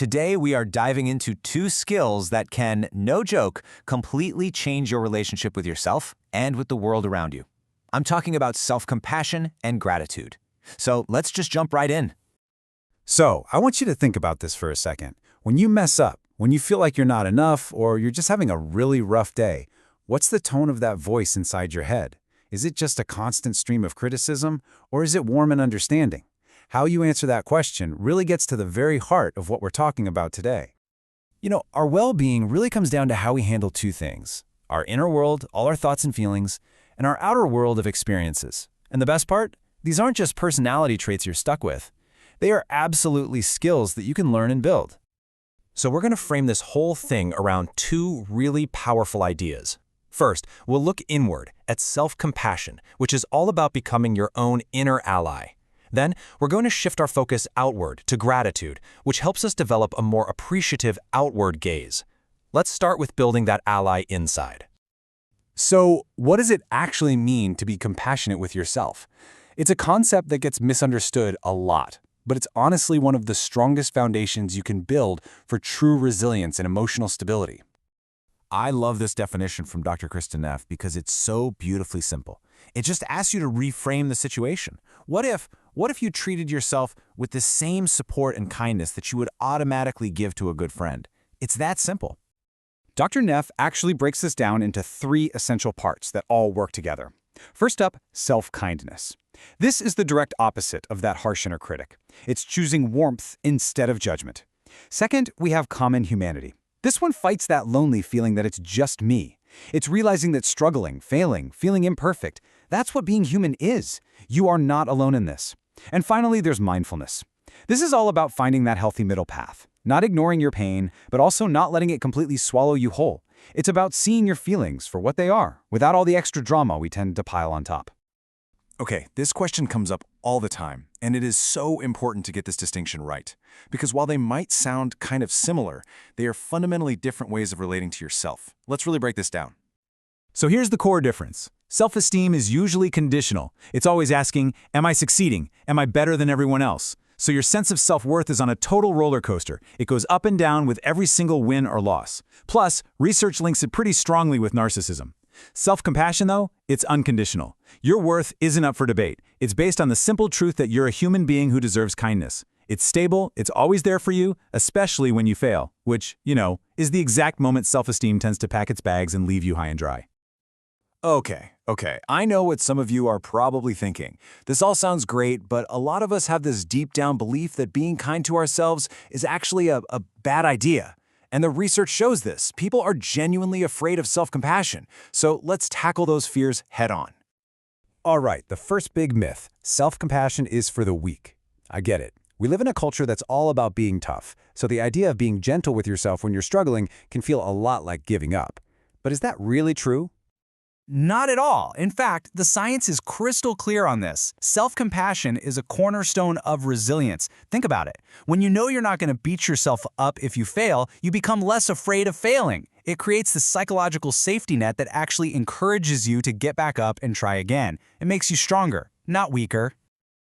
Today, we are diving into two skills that can, no joke, completely change your relationship with yourself and with the world around you. I'm talking about self-compassion and gratitude. So let's just jump right in. So, I want you to think about this for a second. When you mess up, when you feel like you're not enough, or you're just having a really rough day, what's the tone of that voice inside your head? Is it just a constant stream of criticism, or is it warm and understanding? How you answer that question really gets to the very heart of what we're talking about today. Our well-being really comes down to how we handle two things: our inner world, all our thoughts and feelings, and our outer world of experiences. And the best part? These aren't just personality traits you're stuck with. They are absolutely skills that you can learn and build. So we're going to frame this whole thing around two really powerful ideas. First, we'll look inward at self-compassion, which is all about becoming your own inner ally. Then, we're going to shift our focus outward to gratitude, which helps us develop a more appreciative outward gaze. Let's start with building that ally inside. So, what does it actually mean to be compassionate with yourself? It's a concept that gets misunderstood a lot, but it's honestly one of the strongest foundations you can build for true resilience and emotional stability. I love this definition from Dr. Kristen Neff because it's so beautifully simple. It just asks you to reframe the situation. What if you treated yourself with the same support and kindness that you would automatically give to a good friend? It's that simple. Dr. Neff actually breaks this down into three essential parts that all work together. First up, self-kindness. This is the direct opposite of that harsh inner critic. It's choosing warmth instead of judgment. Second, we have common humanity. This one fights that lonely feeling that it's just me. It's realizing that struggling, failing, feeling imperfect, that's what being human is. You are not alone in this. And finally, there's mindfulness. This is all about finding that healthy middle path, not ignoring your pain, but also not letting it completely swallow you whole. It's about seeing your feelings for what they are, without all the extra drama we tend to pile on top. Okay, this question comes up all the time, and it is so important to get this distinction right. Because while they might sound kind of similar, they are fundamentally different ways of relating to yourself. Let's really break this down. So here's the core difference. Self-esteem is usually conditional. It's always asking, am I succeeding? Am I better than everyone else? So your sense of self-worth is on a total roller coaster. It goes up and down with every single win or loss. Plus, research links it pretty strongly with narcissism. Self-compassion, though, it's unconditional. Your worth isn't up for debate. It's based on the simple truth that you're a human being who deserves kindness. It's stable, it's always there for you, especially when you fail, which, is the exact moment self-esteem tends to pack its bags and leave you high and dry. Okay, I know what some of you are probably thinking. This all sounds great, but a lot of us have this deep down belief that being kind to ourselves is actually a bad idea. And the research shows this. People are genuinely afraid of self-compassion. So let's tackle those fears head on. All right, the first big myth: self-compassion is for the weak. I get it. We live in a culture that's all about being tough, so the idea of being gentle with yourself when you're struggling can feel a lot like giving up. But is that really true? Not at all. In fact, the science is crystal clear on this. Self-compassion is a cornerstone of resilience. Think about it. When you know you're not going to beat yourself up if you fail, you become less afraid of failing. It creates the psychological safety net that actually encourages you to get back up and try again. It makes you stronger, not weaker.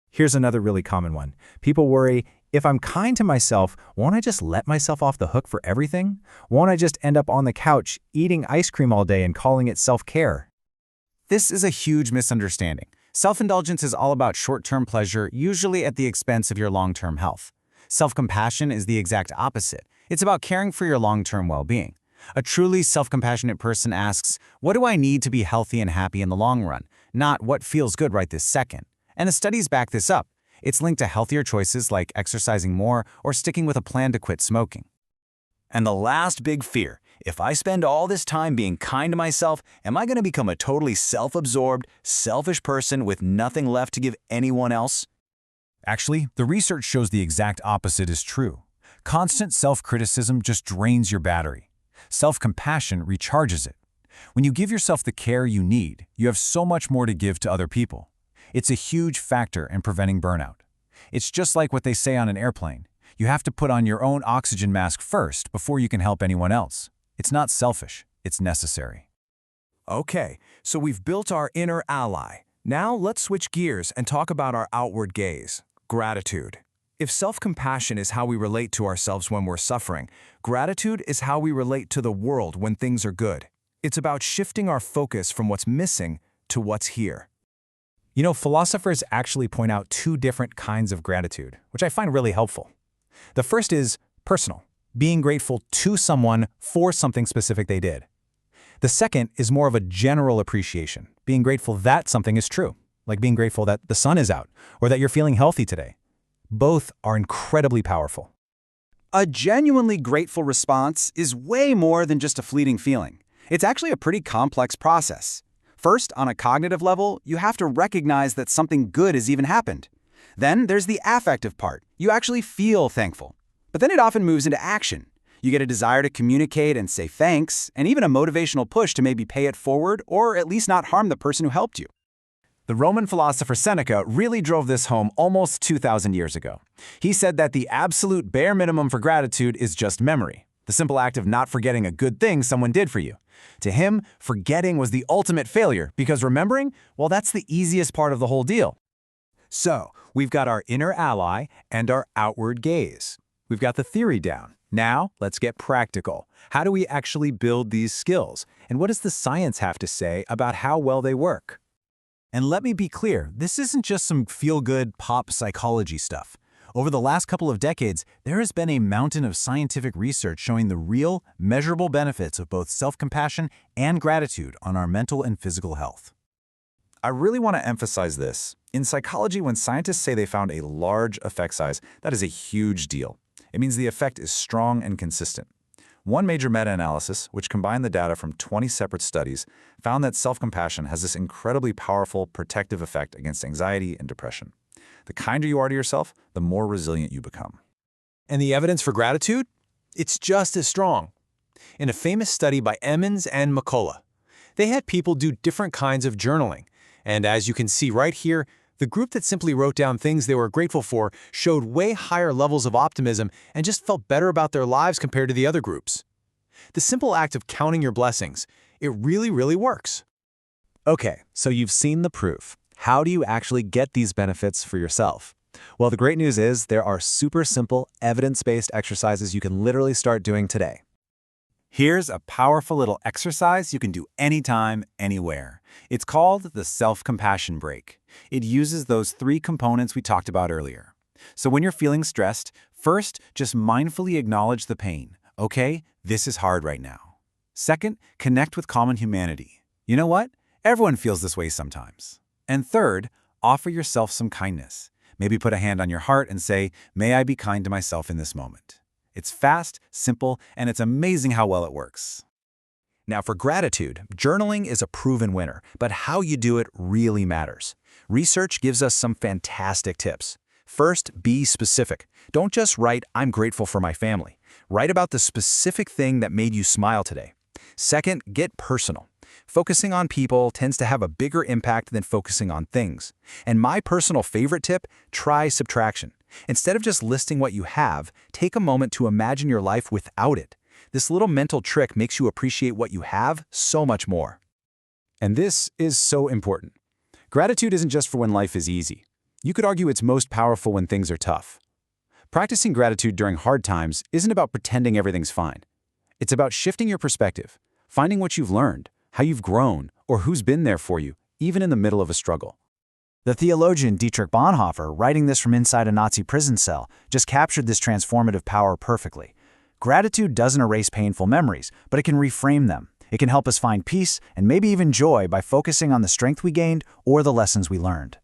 Here's another really common one. People worry, if I'm kind to myself, won't I just let myself off the hook for everything? Won't I just end up on the couch eating ice cream all day and calling it self-care? This is a huge misunderstanding. Self-indulgence is all about short-term pleasure, usually at the expense of your long-term health. Self-compassion is the exact opposite. It's about caring for your long-term well-being. A truly self-compassionate person asks, what do I need to be healthy and happy in the long run? Not what feels good right this second. And the studies back this up. It's linked to healthier choices like exercising more or sticking with a plan to quit smoking. And the last big fear: if I spend all this time being kind to myself, am I going to become a totally self-absorbed, selfish person with nothing left to give anyone else? Actually, the research shows the exact opposite is true. Constant self-criticism just drains your battery. Self-compassion recharges it. When you give yourself the care you need, you have so much more to give to other people. It's a huge factor in preventing burnout. It's just like what they say on an airplane. You have to put on your own oxygen mask first before you can help anyone else. It's not selfish, it's necessary. Okay, so we've built our inner ally. Now let's switch gears and talk about our outward gaze, gratitude. If self-compassion is how we relate to ourselves when we're suffering, gratitude is how we relate to the world when things are good. It's about shifting our focus from what's missing to what's here. You know, philosophers actually point out two different kinds of gratitude, which I find really helpful. The first is personal, being grateful to someone for something specific they did. The second is more of a general appreciation, being grateful that something is true, like being grateful that the sun is out or that you're feeling healthy today. Both are incredibly powerful. A genuinely grateful response is way more than just a fleeting feeling. It's actually a pretty complex process. First, on a cognitive level, you have to recognize that something good has even happened. Then there's the affective part. You actually feel thankful. But then it often moves into action. You get a desire to communicate and say thanks, and even a motivational push to maybe pay it forward or at least not harm the person who helped you. The Roman philosopher Seneca really drove this home almost 2,000 years ago. He said that the absolute bare minimum for gratitude is just memory, the simple act of not forgetting a good thing someone did for you. To him, forgetting was the ultimate failure because remembering, well, that's the easiest part of the whole deal. So, we've got our inner ally and our outward gaze. We've got the theory down. Now, let's get practical. How do we actually build these skills? And what does the science have to say about how well they work? And let me be clear, this isn't just some feel-good pop psychology stuff. Over the last couple of decades, there has been a mountain of scientific research showing the real, measurable benefits of both self-compassion and gratitude on our mental and physical health. I really want to emphasize this. In psychology, when scientists say they found a large effect size, that is a huge deal. It means the effect is strong and consistent. One major meta-analysis, which combined the data from 20 separate studies, found that self-compassion has this incredibly powerful protective effect against anxiety and depression. The kinder you are to yourself, the more resilient you become. And the evidence for gratitude? It's just as strong. In a famous study by Emmons and McCullough, they had people do different kinds of journaling. And as you can see right here, the group that simply wrote down things they were grateful for showed way higher levels of optimism and just felt better about their lives compared to the other groups. The simple act of counting your blessings, it really works. Okay, so you've seen the proof. How do you actually get these benefits for yourself? Well, the great news is there are super simple, evidence-based exercises you can literally start doing today. Here's a powerful little exercise you can do anytime, anywhere. It's called the self-compassion break. It uses those 3 components we talked about earlier. So when you're feeling stressed, first, just mindfully acknowledge the pain. Okay, this is hard right now. Second, connect with common humanity. You know what? Everyone feels this way sometimes. And third, offer yourself some kindness. Maybe put a hand on your heart and say, "May I be kind to myself in this moment." It's fast, simple, and it's amazing how well it works. Now for gratitude, journaling is a proven winner, but how you do it really matters. Research gives us some fantastic tips. First, be specific. Don't just write, "I'm grateful for my family." Write about the specific thing that made you smile today. Second, get personal. Focusing on people tends to have a bigger impact than focusing on things. And my personal favorite tip, try subtraction. Instead of just listing what you have, take a moment to imagine your life without it. This little mental trick makes you appreciate what you have so much more. And this is so important. Gratitude isn't just for when life is easy. You could argue it's most powerful when things are tough. Practicing gratitude during hard times isn't about pretending everything's fine. It's about shifting your perspective, finding what you've learned, how you've grown, or who's been there for you, even in the middle of a struggle. The theologian Dietrich Bonhoeffer, writing this from inside a Nazi prison cell, just captured this transformative power perfectly. Gratitude doesn't erase painful memories, but it can reframe them. It can help us find peace and maybe even joy by focusing on the strength we gained or the lessons we learned.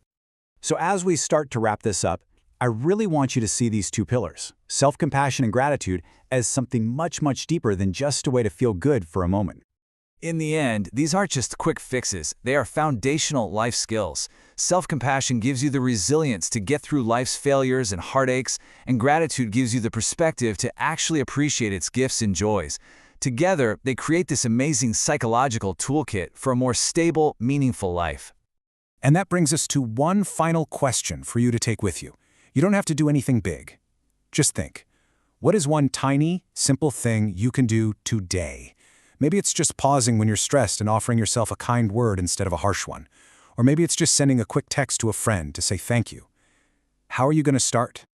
So as we start to wrap this up, I really want you to see these 2 pillars, self-compassion and gratitude, as something much deeper than just a way to feel good for a moment. In the end, these aren't just quick fixes. They are foundational life skills. Self-compassion gives you the resilience to get through life's failures and heartaches, and gratitude gives you the perspective to actually appreciate its gifts and joys. Together, they create this amazing psychological toolkit for a more stable, meaningful life. And that brings us to one final question for you to take with you. You don't have to do anything big. Just think, what is one tiny, simple thing you can do today? Maybe it's just pausing when you're stressed and offering yourself a kind word instead of a harsh one. Or maybe it's just sending a quick text to a friend to say thank you. How are you going to start?